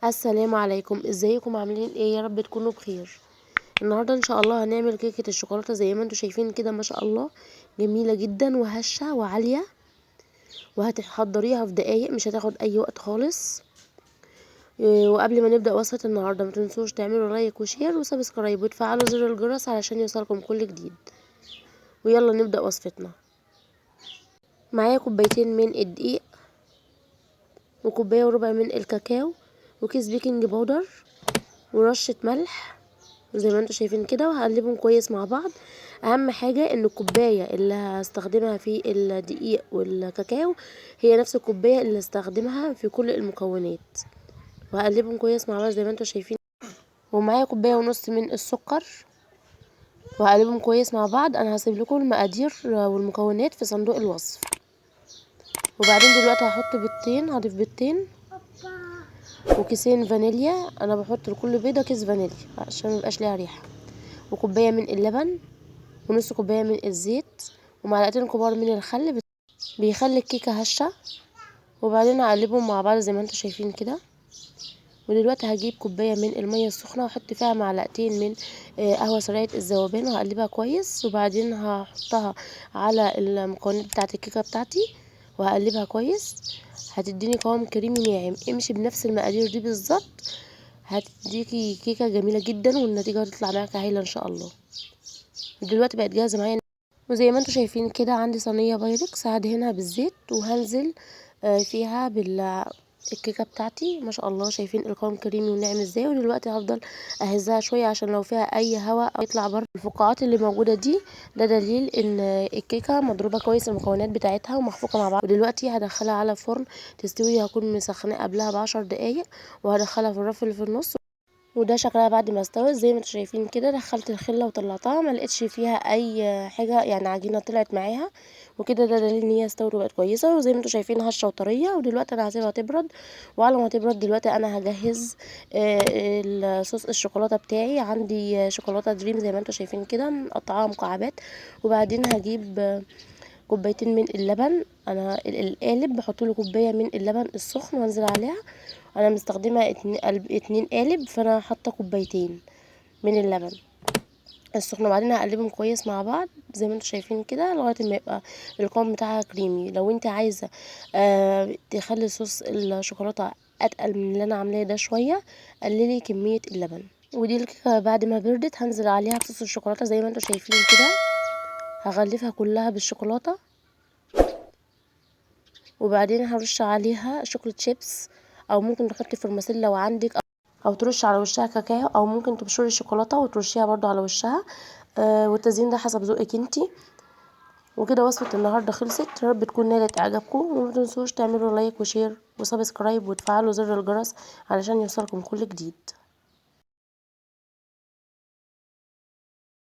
السلام عليكم، ازيكم عاملين ايه؟ يا رب تكونوا بخير. النهارده ان شاء الله هنعمل كيكه الشوكولاته زي ما انتم شايفين كده، ما شاء الله جميله جدا وهشه وعاليه، وهتحضريها في دقايق، مش هتاخد اي وقت خالص. وقبل ما نبدا وصفه النهارده ما تنسوش تعملوا لايك وشير وسبسكرايب وتفعلوا زر الجرس علشان يوصلكم كل جديد. ويلا نبدا وصفتنا. معايا كوبايتين من الدقيق، وكوبايه وربع من الكاكاو، وكيس بيكنج باودر، ورشه ملح زي ما انتم شايفين كده، وهقلبهم كويس مع بعض. اهم حاجة ان الكوباية اللي هستخدمها في الدقيق والكاكاو هي نفس الكوباية اللي هستخدمها في كل المكونات، وهقلبهم كويس مع بعض زي ما انتم شايفين. ومعايا كوباية ونص من السكر، وهقلبهم كويس مع بعض. انا هسيب لكم المقادير والمكونات في صندوق الوصف. وبعدين دلوقتي هحط بيضتين، هضيف بيضتين وكيسين فانيليا. انا بحط لكل بيضة كيس فانيليا عشان ميبقاش ليها ريحة، وكوباية من اللبن، ونص كوباية من الزيت، ومعلقتين كبار من الخل بيخلي الكيكة هشة. وبعدين هقلبهم مع بعض زي ما انتم شايفين كده. ودلوقتي هجيب كوباية من المية السخنة واحط فيها معلقتين من قهوة سريعة الذوبان، وهقلبها كويس. وبعدين هحطها على المكونات بتاعة الكيكة بتاعتي وهقلبها كويس. هتديني قوام كريمي ناعم. امشي بنفس المقادير دي بالظبط، هتديكي كيكة جميلة جدا والنتيجة هتطلع معاك هايلة ان شاء الله. دلوقتي بقت جاهزة معايا، وزي ما انتم شايفين كده عندي صينيه بايركس هدهنها بالزيت، وهنزل فيها الكيكه بتاعتي. ما شاء الله شايفين القوام كريمي وناعم ازاي. ودلوقتي هفضل اهزها شويه عشان لو فيها اي هواء او يطلع بره الفقاعات اللي موجوده دي، ده دليل ان الكيكه مضروبه كويس المكونات بتاعتها ومخفوقه مع بعض. ودلوقتي هدخلها على فرن تستوي، هكون مسخناه قبلها ب10 دقايق، وهدخلها في الرف اللي في النص. وده شكلها بعد ما استوت زي ما انتم شايفين كده. دخلت الخله وطلعتها، ما لقيتش فيها اي حاجه، يعني عجينه طلعت معاها وكده، ده دليل ان هي استوت وبقت كويسه. وزي ما انتم شايفين هشه وطريه. ودلوقتي انا هسيبها تبرد، وعلى ما تبرد دلوقتي انا هجهز الصوص الشوكولاته بتاعي. عندي شوكولاته دريم زي ما انتم شايفين كده مقطعاها مكعبات. وبعدين هجيب كوبايتين من اللبن. انا القالب بحط له كوبايه من اللبن السخن وانزل عليها. انا مستخدمه 2 قالب، فانا حاطه كوبايتين من اللبن السخن. وبعدين هقلبهم كويس مع بعض زي ما انتم شايفين كده لغايه ما يبقى القوام بتاعها كريمي. لو انت عايزه تخلي صوص الشوكولاته اتقل من اللي انا عاملاه ده شويه، قللي كميه اللبن. ودي الكيكه بعد ما بردت هنزل عليها بصوص الشوكولاته زي ما انتم شايفين كده. هغلفها كلها بالشوكولاته، وبعدين هرش عليها شوكولات شيبس، او ممكن تحطي فرماسيل لو عندك، او ترش على وشها كاكاو، او ممكن تبشري الشوكولاته وترشيها برضو على وشها. والتزيين ده حسب ذوقك انتي. وكده وصفه النهارده خلصت. يا رب تكون نالت اعجابكم، وما تنسوش تعملوا لايك وشير وسبسكرايب وتفعلوا زر الجرس علشان يوصلكم كل جديد.